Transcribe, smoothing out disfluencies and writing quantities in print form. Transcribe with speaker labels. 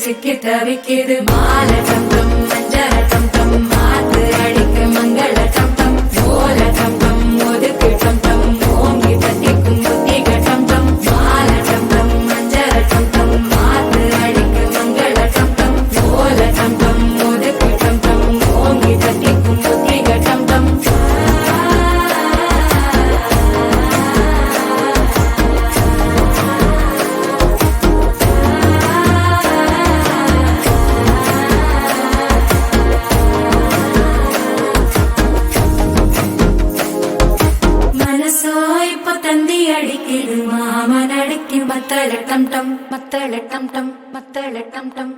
Speaker 1: சிக்கி தவிக்கிது மால டம் டம் மஞ்சள டம் டம் மாத்து அடிக்க மங்கள டம் டம் ஓல டம் டம் ஒதுக்கு டம் டம் ஓங்கி தட்டிக்கும் புத்திக டம் டம் மால டம் டம் மஞ்சள டம் டம் மாத்து அடிக்க மங்கள டம் டம் ஓல டம் டம் ஒதுக்கு டம் டம் ஓங்கி தட்டிக்கும் புத்திக டம் டம் அடிக்குது மாமன் அடிக்கு மத்தள டம் டம் மத்தள டம் டம் மத்தள டம் டம்